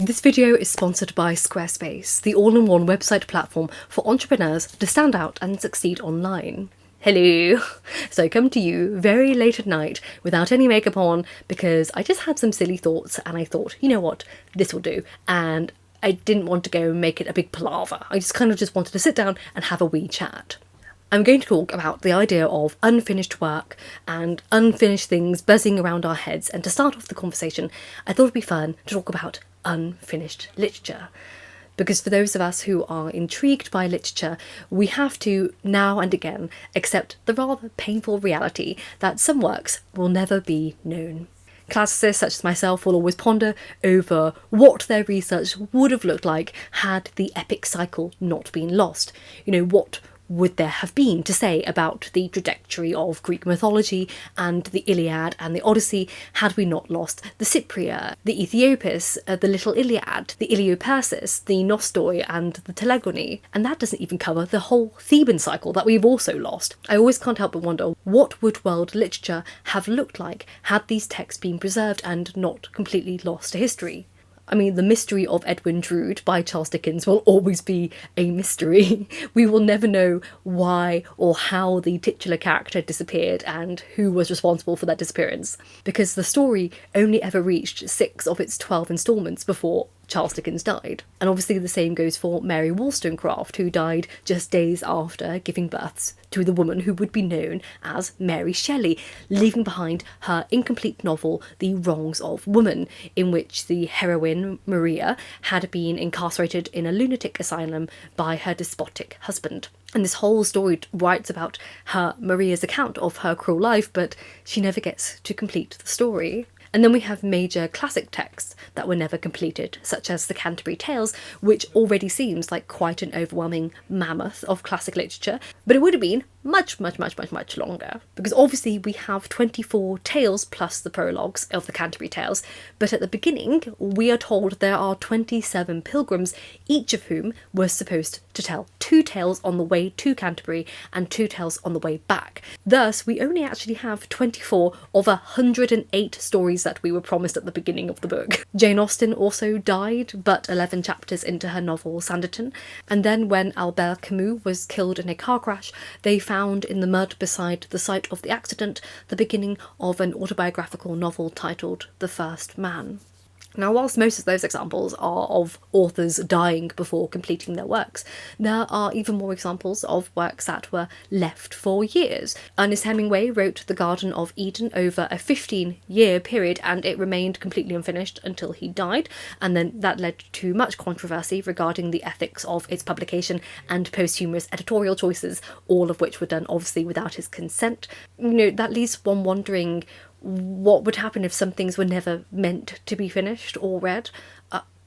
This video is sponsored by Squarespace, the all-in-one website platform for entrepreneurs to stand out and succeed online. Hello! So I come to you very late at night without any makeup on because I just had some silly thoughts and I thought, you know what, this will do. And I didn't want to go and make it a big palaver. I just wanted to sit down and have a wee chat. I'm going to talk about the idea of unfinished work and unfinished things buzzing around our heads, and to start off the conversation, I thought it'd be fun to talk about unfinished literature. Because for those of us who are intrigued by literature, we have to, now and again, accept the rather painful reality that some works will never be known. Classicists such as myself will always ponder over what their research would have looked like had the epic cycle not been lost. You know, what would there have been to say about the trajectory of Greek mythology and the Iliad and the Odyssey had we not lost the Cypria, the Aethiopis, the Little Iliad, the Iliopersis, the Nostoi and the Telegony, and that doesn't even cover the whole Theban cycle that we've also lost. I always can't help but wonder, what would world literature have looked like had these texts been preserved and not completely lost to history? I mean, the mystery of Edwin Drood by Charles Dickens will always be a mystery. We will never know why or how the titular character disappeared and who was responsible for that disappearance, because the story only ever reached 6 of its 12 instalments before Charles Dickens died. And obviously the same goes for Mary Wollstonecraft, who died just days after giving birth to the woman who would be known as Mary Shelley, leaving behind her incomplete novel The Wrongs of Woman, in which the heroine, Maria, had been incarcerated in a lunatic asylum by her despotic husband. And this whole story writes about Maria's account of her cruel life, but she never gets to complete the story. And then we have major classic texts that were never completed, such as the Canterbury Tales, which already seems like quite an overwhelming mammoth of classic literature, but it would have been much longer, because obviously we have 24 tales plus the prologues of the Canterbury Tales, but at the beginning we are told there are 27 pilgrims, each of whom was supposed to tell 2 tales on the way to Canterbury and 2 tales on the way back. Thus we only actually have 24 of 108 stories that we were promised at the beginning of the book. Jane Austen also died but 11 chapters into her novel Sanditon, and then when Albert Camus was killed in a car crash, they found in the mud beside the site of the accident the beginning of an autobiographical novel titled The First Man. Now, whilst most of those examples are of authors dying before completing their works, there are even more examples of works that were left for years. Ernest Hemingway wrote The Garden of Eden over a 15-year period, and it remained completely unfinished until he died, and then that led to much controversy regarding the ethics of its publication and posthumous editorial choices, all of which were done obviously without his consent. You know, that leaves one wondering what would happen if some things were never meant to be finished or read,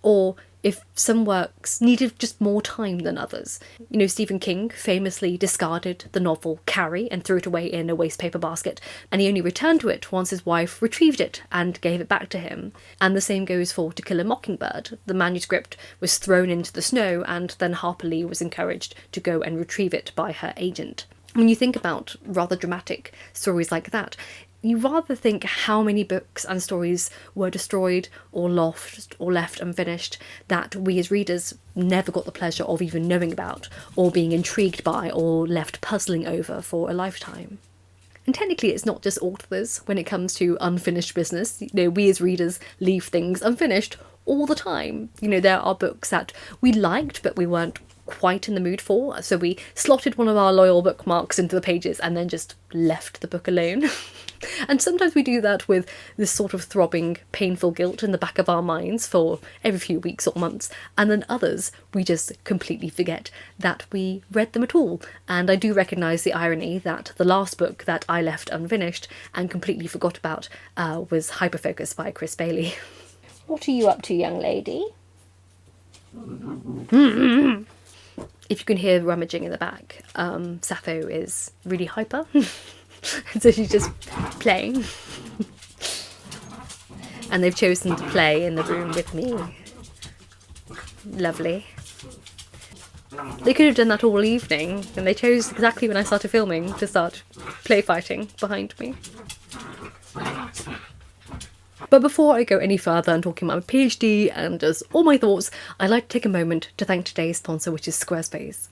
or if some works needed just more time than others. You know, Stephen King famously discarded the novel Carrie and threw it away in a waste paper basket, and he only returned to it once his wife retrieved it and gave it back to him. And the same goes for To Kill a Mockingbird. The manuscript was thrown into the snow, and then Harper Lee was encouraged to go and retrieve it by her agent. When you think about rather dramatic stories like that, you rather think how many books and stories were destroyed or lost or left unfinished that we as readers never got the pleasure of even knowing about, or being intrigued by, or left puzzling over for a lifetime. And technically it's not just authors when it comes to unfinished business. You know, we as readers leave things unfinished all the time. You know, there are books that we liked but we weren't quite in the mood for, so we slotted one of our loyal bookmarks into the pages and then just left the book alone. And sometimes we do that with this sort of throbbing, painful guilt in the back of our minds for every few weeks or months, and then others we just completely forget that we read them at all. And I do recognise the irony that the last book that I left unfinished and completely forgot about was Hyperfocus by Chris Bailey. What are you up to, young lady? If you can hear rummaging in the back, Sappho is really hyper. So she's just playing. And they've chosen to play in the room with me. Lovely. They could have done that all evening, and they chose exactly when I started filming to start play fighting behind me. But before I go any further and talking about my PhD and just all my thoughts, I'd like to take a moment to thank today's sponsor, which is Squarespace.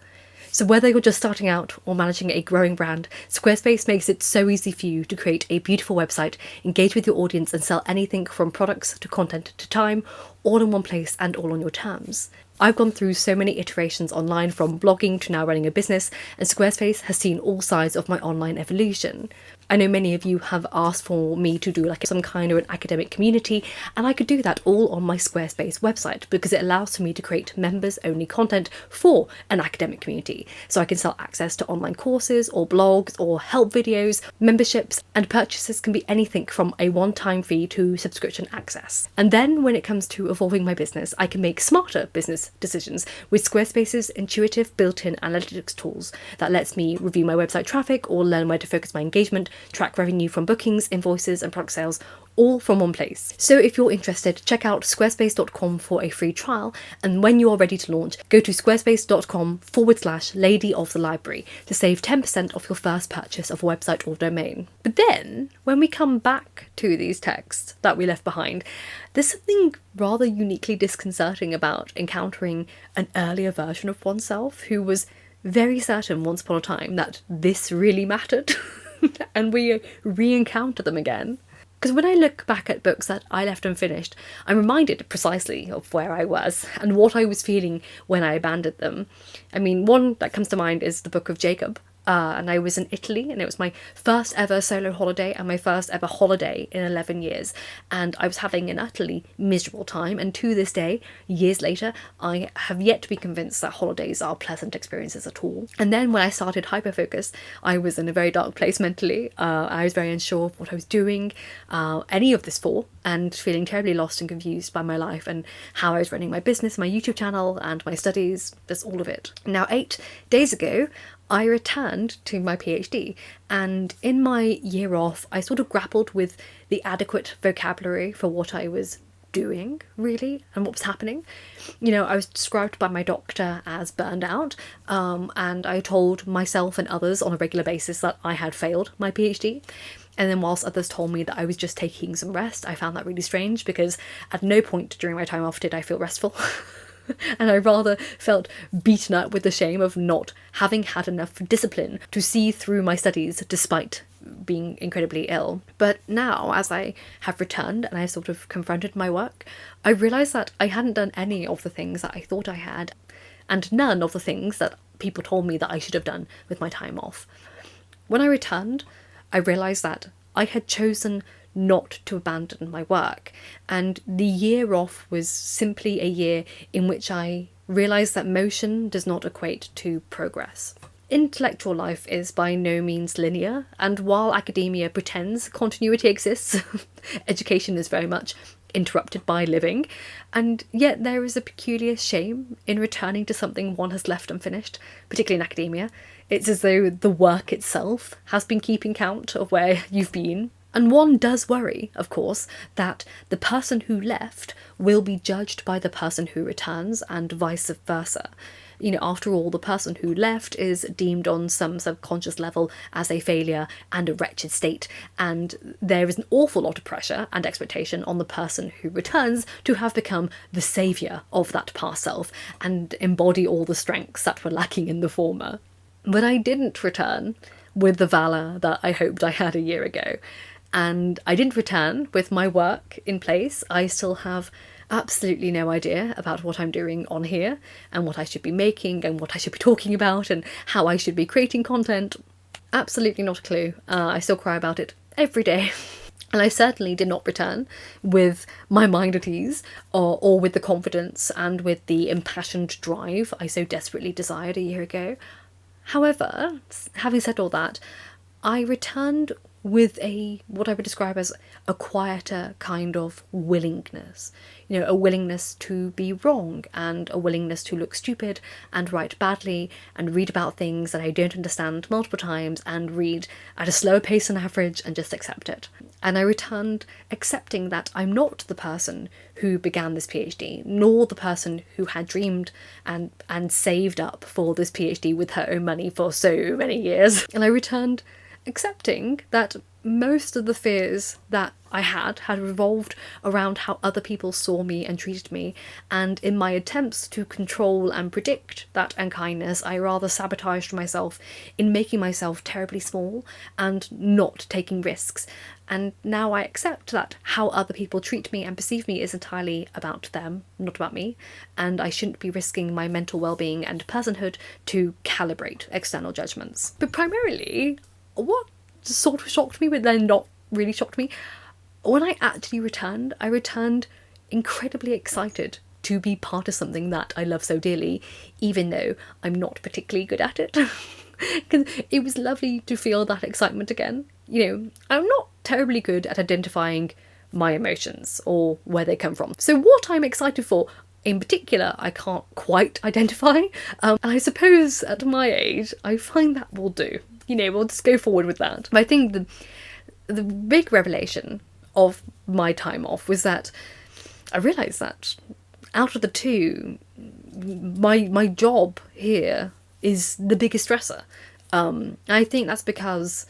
So whether you're just starting out or managing a growing brand, Squarespace makes it so easy for you to create a beautiful website, engage with your audience and sell anything from products to content to time, all in one place and all on your terms. I've gone through so many iterations online, from blogging to now running a business, and Squarespace has seen all sides of my online evolution. I know many of you have asked for me to do like some kind of an academic community, and I could do that all on my Squarespace website because it allows for me to create members only content for an academic community. So I can sell access to online courses or blogs or help videos, memberships, and purchases can be anything from a one-time fee to subscription access. And then when it comes to evolving my business, I can make smarter business decisions with Squarespace's intuitive built-in analytics tools that lets me review my website traffic or learn where to focus my engagement, track revenue from bookings, invoices and product sales, all from one place. So if you're interested, check out squarespace.com for a free trial, and when you are ready to launch, go to squarespace.com/lady of the library to save 10% off your first purchase of a website or domain. But then, when we come back to these texts that we left behind, there's something rather uniquely disconcerting about encountering an earlier version of oneself who was very certain once upon a time that this really mattered. And we re-encounter them again. Because when I look back at books that I left unfinished, I'm reminded precisely of where I was and what I was feeling when I abandoned them. I mean, one that comes to mind is the Book of Jacob. And I was in Italy, and it was my first ever solo holiday and my first ever holiday in 11 years. And I was having an utterly miserable time. And to this day, years later, I have yet to be convinced that holidays are pleasant experiences at all. And then when I started Hyperfocus, I was in a very dark place mentally. I was very unsure of what I was doing, any of this for, and feeling terribly lost and confused by my life and how I was running my business, my YouTube channel, and my studies, just all of it. Now, 8 days ago, I returned to my PhD, and in my year off, I sort of grappled with the adequate vocabulary for what I was doing, really, and what was happening. You know, I was described by my doctor as burned out, and I told myself and others on a regular basis that I had failed my PhD. And then whilst others told me that I was just taking some rest, I found that really strange because at no point during my time off did I feel restful. And I rather felt beaten up with the shame of not having had enough discipline to see through my studies despite being incredibly ill. But now, as I have returned and I sort of confronted my work, I realised that I hadn't done any of the things that I thought I had, and none of the things that people told me that I should have done with my time off. When I returned, I realised that I had chosen not to abandon my work, and the year off was simply a year in which I realised that motion does not equate to progress. Intellectual life is by no means linear, and while academia pretends continuity exists, education is very much interrupted by living, and yet there is a peculiar shame in returning to something one has left unfinished, particularly in academia. It's as though the work itself has been keeping count of where you've been. And one does worry, of course, that the person who left will be judged by the person who returns and vice versa. You know, after all, the person who left is deemed on some subconscious level as a failure and a wretched state, and there is an awful lot of pressure and expectation on the person who returns to have become the saviour of that past self and embody all the strengths that were lacking in the former. But I didn't return with the valour that I hoped I had a year ago. And I didn't return with my work in place. I still have absolutely no idea about what I'm doing on here and what I should be making and what I should be talking about and how I should be creating content. Absolutely not a clue. I still cry about it every day. And I certainly did not return with my mind at ease or with the confidence and with the impassioned drive I so desperately desired a year ago. However, having said all that, I returned with what I would describe as a quieter kind of willingness. You know, a willingness to be wrong and a willingness to look stupid and write badly and read about things that I don't understand multiple times and read at a slower pace than average and just accept it. And I returned accepting that I'm not the person who began this PhD, nor the person who had dreamed and saved up for this PhD with her own money for so many years. And I returned accepting that most of the fears that I had revolved around how other people saw me and treated me, and in my attempts to control and predict that unkindness, I rather sabotaged myself in making myself terribly small and not taking risks. And now I accept that how other people treat me and perceive me is entirely about them, not about me, and I shouldn't be risking my mental well-being and personhood to calibrate external judgments. But primarily, what sort of shocked me, but then not really shocked me, when I actually returned, I returned incredibly excited to be part of something that I love so dearly, even though I'm not particularly good at it. Because it was lovely to feel that excitement again. You know, I'm not terribly good at identifying my emotions or where they come from. So what I'm excited for in particular, I can't quite identify. And I suppose at my age, I find that will do. You know, we'll just go forward with that. But I think the big revelation of my time off was that I realised that out of the two, my job here is the biggest stressor. I think that's because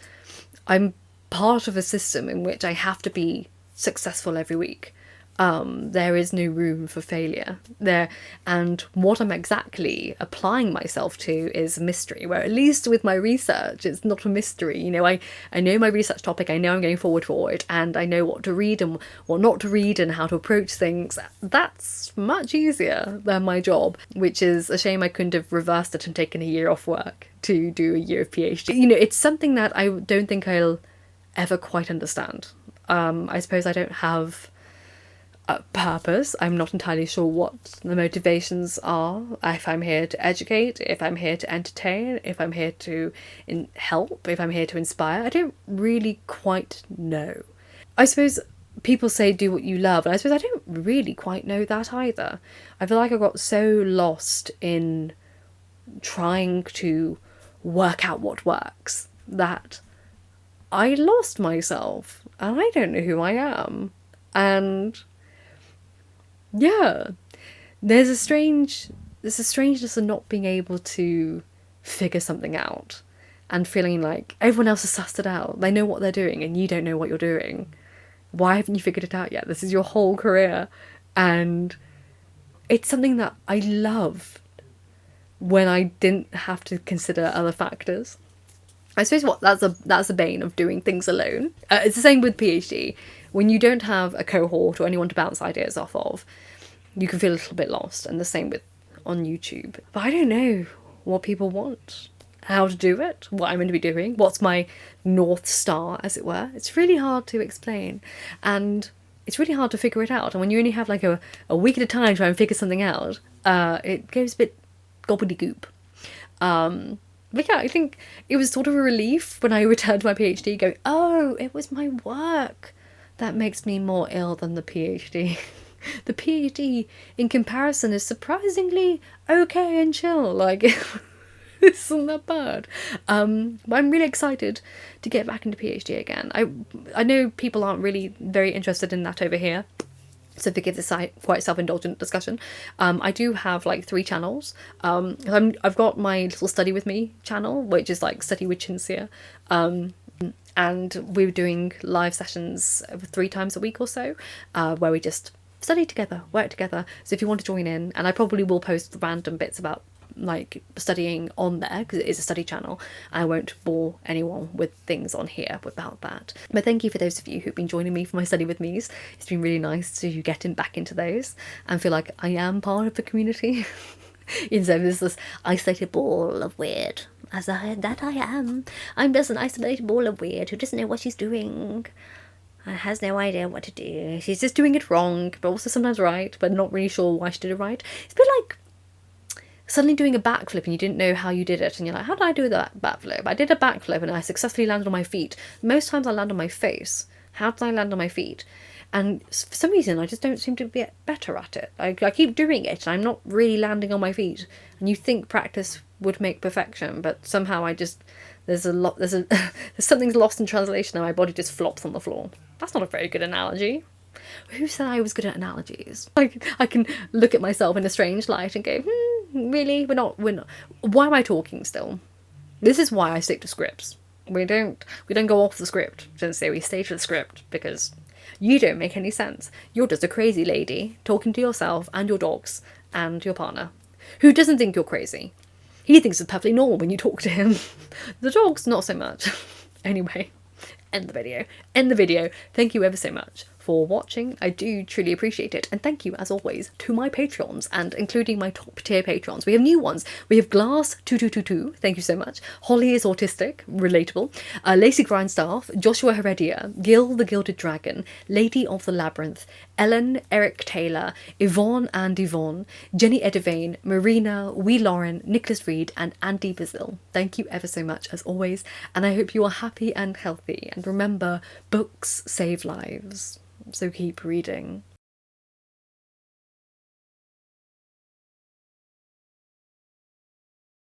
I'm part of a system in which I have to be successful every week. There is no room for failure there, and what I'm exactly applying myself to is a mystery, where at least with my research it's not a mystery. You know, I know my research topic, I know I'm going forward for it, and I know what to read and what not to read and how to approach things. That's much easier than my job, which is a shame I couldn't have reversed it and taken a year off work to do a year of PhD. You know, it's something that I don't think I'll ever quite understand. I suppose I don't have a purpose. I'm not entirely sure what the motivations are. If I'm here to educate, if I'm here to entertain, if I'm here to help, if I'm here to inspire, I don't really quite know. I suppose people say do what you love, and I suppose I don't really quite know that either. I feel like I got so lost in trying to work out what works that I lost myself, and I don't know who I am. And yeah, there's a strangeness of not being able to figure something out and feeling like everyone else has sussed it out. They know what they're doing and you don't know what you're doing. Why haven't you figured it out yet? This is your whole career. And it's something that I loved when I didn't have to consider other factors. I suppose that's a bane of doing things alone. It's the same with PhD. When you don't have a cohort or anyone to bounce ideas off of, you can feel a little bit lost, and the same with on YouTube. But I don't know what people want, how to do it, what I'm going to be doing, what's my North Star, as it were. It's really hard to explain, and it's really hard to figure it out. And when you only have like a week at a time to try and figure something out, it goes a bit gobbledygook. But yeah, I think it was sort of a relief when I returned to my PhD going, oh, it was my work that makes me more ill than the PhD. The PhD, in comparison, is surprisingly okay and chill. Like, it's not that bad. But I'm really excited to get back into PhD again. I know people aren't really very interested in that over here, so forgive this quite self-indulgent discussion. I do have like 3 channels. I've got my little study with me channel, which is like study with Cinzia. And we're doing live sessions 3 times a week or so, where we just study together, work together. So if you want to join in, and I probably will post random bits about like studying on there because it is a study channel. I won't bore anyone with things on here about that. But thank you for those of you who've been joining me for my study with me's. It's been really nice to get back into those and feel like I am part of the community. Instead of this isolated ball of weird. As I am. I'm just an isolated ball of weird who doesn't know what she's doing. Has no idea what to do. She's just doing it wrong, but also sometimes right, but not really sure why she did it right. It's a bit like suddenly doing a backflip and you didn't know how you did it, and you're like, how did I do that backflip? I did a backflip and I successfully landed on my feet. Most times I land on my face. How did I land on my feet? And for some reason I just don't seem to get better at it. I keep doing it and I'm not really landing on my feet. And you think practice would make perfection, but somehow there's something's lost in translation and my body just flops on the floor. That's not a very good analogy. Who said I was good at analogies? I can look at myself in a strange light and go, really? We're not. Why am I talking still? This is why I stick to scripts. We don't go off the script. Didn't say we stay to the script, because you don't make any sense. You're just a crazy lady talking to yourself and your dogs and your partner, who doesn't think you're crazy. He thinks it's perfectly normal when you talk to him. The dogs, not so much. Anyway, end the video. End the video. Thank you ever so much for watching. I do truly appreciate it. And thank you, as always, to my Patreons, and including my top tier Patrons. We have new ones. We have Glass2222. Thank you so much. Holly is autistic. Relatable. Lacey Grindstaff. Joshua Heredia. Gil the Gilded Dragon. Lady of the Labyrinth. Ellen, Eric Taylor, Yvonne and Yvonne, Jenny Edivane, Marina, Wee Lauren, Nicholas Reed, and Andy Bazil. Thank you ever so much, as always, and I hope you are happy and healthy. And remember, books save lives, so keep reading.